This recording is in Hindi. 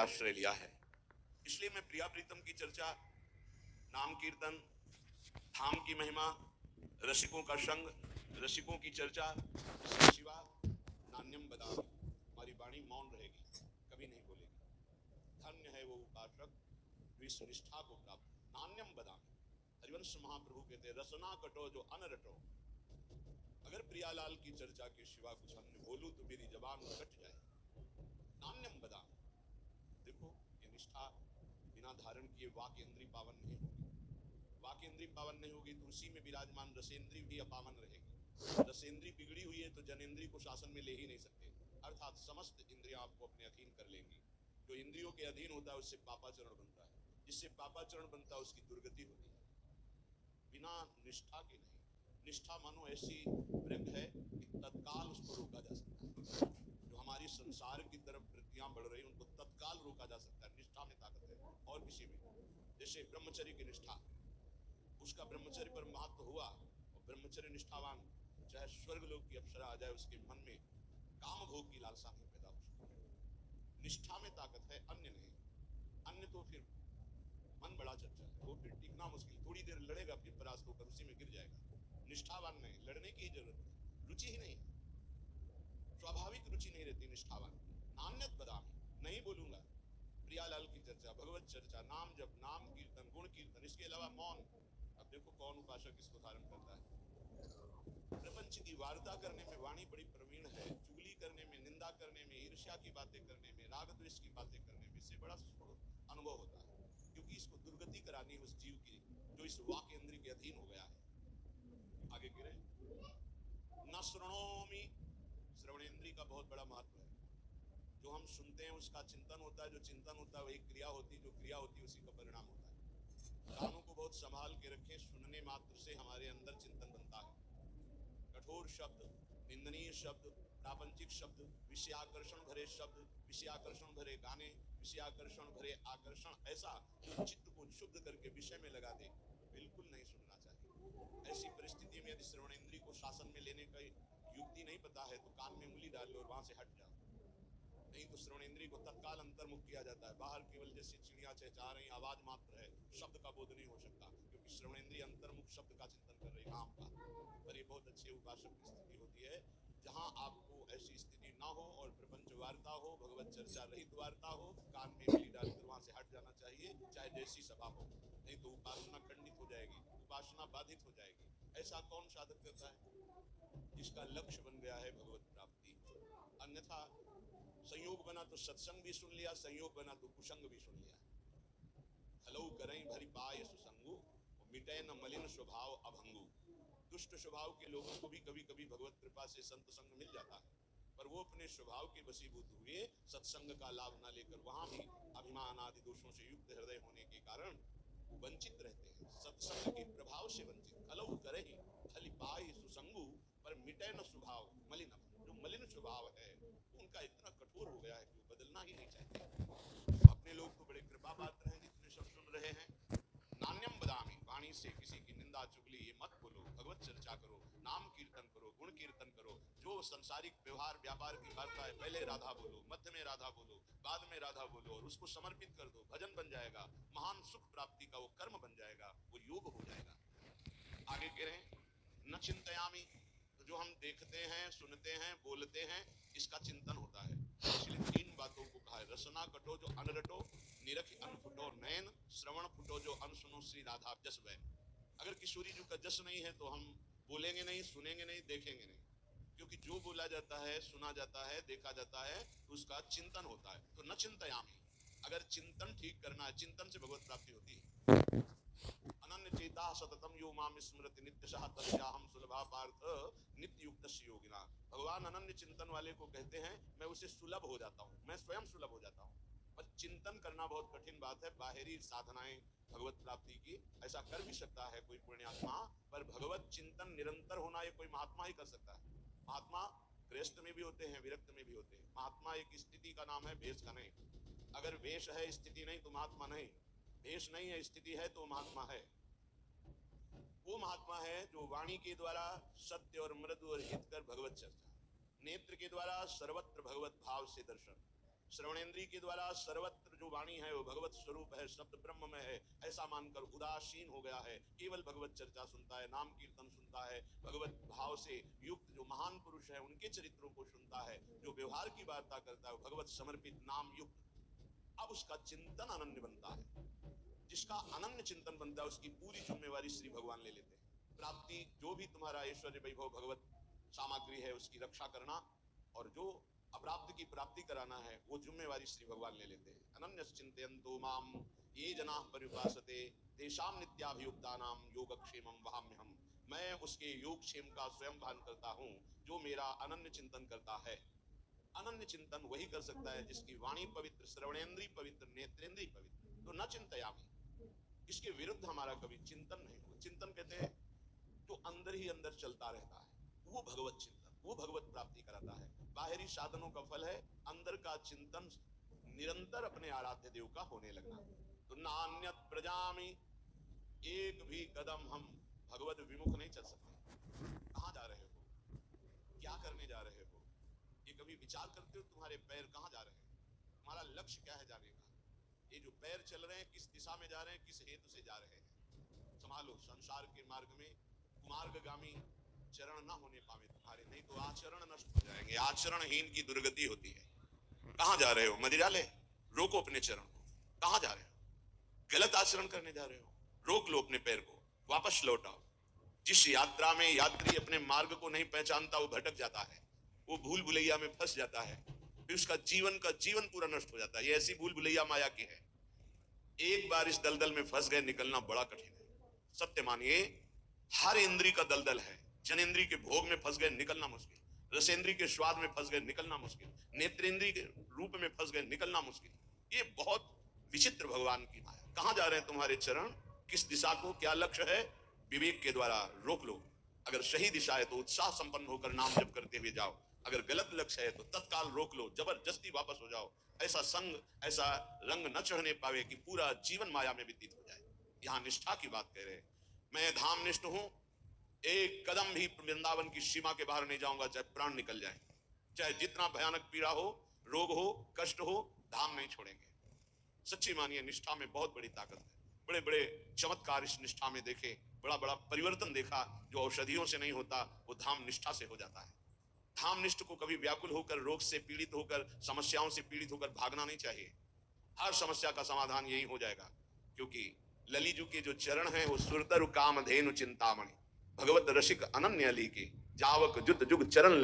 आश्रय लिया है। इसलिए मैं प्रिया प्रीतम की चर्चा, नाम कीर्तन, धाम की महिमा, रसिकों का संग, रसिकों की चर्चा, शिवा नान्यम बदामी, हमारी वाणी मौन रहेगी, कभी नहीं बोलेगी। धन्य है वो उपासक जो इस निष्ठा को प्राप्त। नान्यम बदामी, हरिवंश महाप्रभु कहते हैं रसना कटो जो अनरटो। अगर प्रियालाल की चर्चा के सिवा कुछ अन्य बोलूं तो मेरी जबान कट जाए। नान्यम बदामी, देखो ये निष्ठा बिना धारण किए वाक्य इंद्री पावन नहीं होगी। वाक्य इंद्री पावन नहीं होगी तो उसी में विराजमान रसेंद्री भी अपावन रहेगी। रसेंद्री बिगड़ी हुई है तो जनेंद्री को शासन में ले ही नहीं सकते, अर्थात समस्त इंद्रियां आपको अपने अधीन कर लेंगी। जो इंद्रियों के अधीन होता है उससे पापाचरण बनता है, जिससे पापाचरण बनता है उसकी दुर्गति होती है। बिना निष्ठा के नहीं। निष्ठा मानो ऐसी वृक्ष है कि तत्काल उसको रोका जा सकता है। जो हमारी संसार की तरफ वृत्तियां बढ़ रही उनको तत्काल रोका जा सकता है। निष्ठा में ताकत है और किसी में। जैसे ब्रह्मचर्य की निष्ठा, उसका ब्रह्मचर्य पर महत्व हुआ और ब्रह्मचर्य निष्ठावान चाहे स्वर्ग लोक की अप्सरा आ जाए उसके मन में काम भोग की लालसा नहीं पैदा हो सकती। निष्ठा में ताकत है, अन्य नहीं। अन्य तो फिर मन बड़ा चर्चा है, वो फिर टिकना मुश्किल, थोड़ी देर लड़ेगा फिर परास्त होकर उसी में गिर जाएगा। निष्ठावान नहीं, लड़ने की जरूरत नहीं, रुचि ही नहीं, स्वाभाविक रुचि नहीं रहती निष्ठावान की। नान्यत बदामी, नहीं बोलूंगा। प्रियालाल की चर्चा, भगवत चर्चा, नाम जप, नाम कीर्तन, गुण कीर्तन, इसके अलावा मौन। अब देखो कौन उपासक इसको धारण करता है। प्रपंच की वार्ता करने में वाणी बड़ी प्रवीण है, चुगली करने में, निंदा करने में, ईर्ष्या की बातें करने में, राग द्वेष की बातें करने में, इससे बड़ा अनुभव होता है, क्योंकि इसको दुर्गति करानी है उस जीव की जो इस वाक्य इंद्रिय के अधीन हो गया है। आगे गिरे न श्रृणोमि, श्रवणेन्द्रिय का बहुत बड़ा महत्व है। जो हम सुनते हैं उसका चिंतन होता है, जो चिंतन होता है वही क्रिया होती है, जो क्रिया होती है उसी का परिणाम होता है। कानों को बहुत संभाल के रखें, सुनने मात्र से हमारे अंदर चिंतन बनता है। कठोर शब्द, निंदनीय शब्द, प्रापंचिक शब्द, विषयाकर्षण भरे शब्द, विषयाकर्षण भरे गाने, विषयाकर्षण भरे आकर्षण, ऐसा जो चित्त को शुद्ध करके विषय में लगा दे, बिल्कुल नहीं सुनना चाहिए। ऐसी परिस्थिति में यदि श्रवणेन्द्रिय को शासन में लेने का युक्ति नहीं पता है तो कान में उंगली डाल लो और वहां से हट जाओ, नहीं तो श्रवणेन्द्रिय को तत्काल अंतर्मुख किया जाता है। बाहर केवल जैसे चिड़िया चहचहा रही आवाज मात्र है, शब्द का बोध नहीं हो सकता, क्योंकि श्रवणेन्द्रिय अंतर्मुख शब्द का चिंतन कर रही, नाम का। पर ये बहुत अच्छे उपासक की स्थिति होती है जहां आपको ऐसी स्थिति ना हो और प्रपंच वार्ता हो, भगवत चर्चा रहित वार्ता हो, कान में उंगली डालकर वहां से हट जाना चाहिए, चाहे जैसी सभा हो, नहीं तो उपासना खंडित हो जाएगी, उपासना बाधित हो जाएगी। ऐसा कौन साधक करता है? जिसका लक्ष्य बन गया है भगवत प्राप्ति। अन्यथा संयोग बना तो सत्संग भी सुन लिया, संयोग बना तो कुसंग भी सुन लिया। हलऊ करई भरी पाय सुसंगु, मिटे न मलिन स्वभाव अभंगु। दुष्ट स्वभाव के लोगों को भी कभी कभी भगवत कृपा से संत संग मिल जाता है, पर वो अपने स्वभाव के वशीभूत हुए सत्संग का लाभ न लेकर वहां भी अभिमान आदि दोषों से युक्त हृदय होने के कारण वंचित रहते हैं, सत्संग के प्रभाव से वंचित। हलऊ करई भली पाय सुसंगु, पर मिटे न स्वभाव मलिन। जो मलिन स्वभाव है उनका इतना कठोर हो गया है कि वो बदलना ही नहीं चाहते। अपने लोग तो बड़े कृपा पात्र हैं जितने सब सुन रहे हैं। नान्यम बदामी, वाणी से किसी की निंदा चुगली ये मत बोलो, भगवत चर्चा करो, नाम कीर्तन करो, गुण कीर्तन करो। जो संसारिक व्यवहार व्यापार की वार्ता है, पहले राधा बोलो, मध्य में राधा बोलो, बाद में राधा बोलो और उसको समर्पित कर दो, भजन बन जाएगा, महान सुख प्राप्ति का वो कर्म बन जाएगा, वो योग हो जाएगा। आगे कह रहे हैं न चिंतयामी, तो जो हम देखते हैं, सुनते हैं, बोलते हैं, इसका चिंतन होता है। इसलिए तीन बातों को कहा है, रसना कटो जो अनरटो, निरख अनफुटो नयन, श्रवण फुटो जो अनसुनो श्री राधा जस वै। अगर किशोरी जी का जस नहीं है तो हम बोलेंगे नहीं, सुनेंगे नहीं, देखेंगे नहीं, क्योंकि जो बोला जाता है, सुना जाता है, देखा जाता है तो उसका चिंतन होता है। तो न चिंतयामी, अगर चिंतन ठीक करना है, चिंतन से भगवत प्राप्ति होती है। अनन्य चेता सततम यो माम स्मृति नित्यशः तस्याहं सुलभा पार्थ नित्य युक्तस्य योगिना। भगवान अनन्य चिंतन वाले को कहते हैं मैं उसे सुलभ हो जाता हूँ, मैं स्वयं सुलभ हो जाता हूँ। पर चिंतन करना बहुत कठिन बात है। बाहरी साधनाएं भगवत प्राप्ति की ऐसा कर भी सकता है कोई पुण्यात्मा, पर भगवत चिंतन निरंतर होना ये कोई महात्मा ही कर सकता है। महात्मा गृहस्थ में भी होते हैं, विरक्त में भी होते हैं। महात्मा एक स्थिति का नाम है, भेष का नहीं। अगर वेश है, स्थिति नहीं तो महात्मा नहीं। भेष नहीं है, स्थिति है तो महात्मा है। वो महात्मा है जो वाणी के द्वारा सत्य और मृदु और हित कर भगवत चर्चा, नेत्र के द्वारा सर्वत्र भगवत भाव से दर्शन, श्रवणेन्द्रिय के द्वारा सर्वत्र जो वाणी है वो भगवत स्वरूप है, शब्द ब्रह्म में है, ऐसा मानकर उदासीन हो गया है, केवल भगवत चर्चा सुनता है, नाम कीर्तन सुनता है, भगवत भाव से युक्त जो महान पुरुष है उनके चरित्रों को सुनता है, जो व्यवहार की वार्ता करता है, भगवत समर्पित नाम युक्त, अब उसका चिंतन अनन्य बनता है। जिसका अनन्य चिंतन बनता है उसकी पूरी जिम्मेवारी श्री भगवान ले लेते हैं। प्राप्ति जो भी तुम्हारा ऐश्वर्य वैभव भगवत सामग्री है उसकी रक्षा करना, और जो अप्राप्त की प्राप्ति कराना है वो जिम्मेवारी श्री भगवान ले लेते हैं। अनन्य चिंतयन्तो माम ये जनाः पर्युपासते तेषां नित्याभियुक्तानां योगक्षेमं वहाम्यहम्। मैं उसके योगक्षेम का स्वयं भान करता हूँ जो मेरा अनन्य चिंतन करता है। अनन्य चिंतन वही कर सकता है जिसकी वाणी पवित्र, श्रवणेन्द्रिय पवित्र, नेत्रेंद्रिय पवित्र। तो न चिंतयामि, इसके विरुद्ध हमारा कभी चिंतन नहीं हुआ। चिंतन कहते हैं जो अंदर ही अंदर चलता रहता है, वो भगवत चिंतन, वो भगवत प्राप्ति कराता है। बाहरी साधनों का फल है अंदर का चिंतन निरंतर अपने आराध्य देव का होने लगना। तो नान्यत प्रजामि, एक भी कदम हम भगवत विमुख नहीं चल सकते। कहां जा रहे हो, क्या करने जा रहे हो, ये कभी विचार करते हो? तुम्हारे पैर कहां जा रहे हैं, तुम्हारा लक्ष्य क्या है जाने का? ये जो पैर चल रहे हैं किस दिशा में जा रहे हैं, किस हेतु से जा रहे हैं? संभालो। संसार के मार्ग में कुमार्गगामी चरण ना होने पावे तुम्हारे, नहीं तो आचरण नष्ट हो जाएंगे। आचरणहीन की दुर्गति होती है। कहां जा रहे हो? मदिरा ले, रोको अपने चरण को। कहां जा रहे हो? गलत आचरण करने जा रहे हो, रोक लो अपने पैर को, वापस लौट आओ। जिस यात्रा में यात्री अपने मार्ग को नहीं पहचानता वो भटक जाता है, वो भूल भुलैया में फंस जाता है, फिर उसका जीवन पूरा नष्ट हो जाता है। ये ऐसी भूल भुलैया माया की है। एक बार इस दलदल में फंस गए, निकलना बड़ा कठिन है। सत्य मानिए, हर इंद्री का दलदल है। जनेंद्री के भोग में फंस गए, निकलना मुश्किल। रसेंद्री के स्वाद में फंस गए, निकलना मुश्किल। नेत्रेंद्री के रूप में फंस गए, निकलना मुश्किल। ये बहुत विचित्र भगवान की माया। कहां जा रहे हैं तुम्हारे चरण, किस दिशा को, क्या लक्ष्य है? विवेक के द्वारा रोक लो। अगर सही दिशा है तो उत्साह संपन्न होकर नाम जप करते हुए जाओ, अगर गलत लक्ष्य है तो तत्काल रोक लो, जबरदस्ती वापस हो जाओ। ऐसा संग, ऐसा रंग न चढ़ने पावे कि पूरा जीवन माया में व्यतीत हो जाए। यहाँ निष्ठा की बात कह रहे हैं। मैं धाम निष्ठ हूं, एक कदम भी वृंदावन की सीमा के बाहर नहीं जाऊंगा, चाहे प्राण निकल जाए, चाहे जितना भयानक पीड़ा हो, रोग हो, कष्ट हो, धाम नहीं छोड़ेंगे। सच्ची मानिए, निष्ठा में बहुत बड़ी ताकत है। बड़े बड़े चमत्कार इस निष्ठा में देखे, बड़ा बड़ा परिवर्तन देखा। जो औषधियों से नहीं होता वो धाम निष्ठा से हो जाता है। धाम निष्ठ को कभी व्याकुल होकर, रोग से पीड़ित होकर, समस्याओं से पीड़ित होकर भागना नहीं चाहिए। हर समस्या का समाधान यही हो जाएगा, क्योंकि ललिजू के जो चरण हैं वो सुरतरु कामधेनु चिंतामणि, भगवत रसिक अनन्य अली के जावक जुत जुग चरण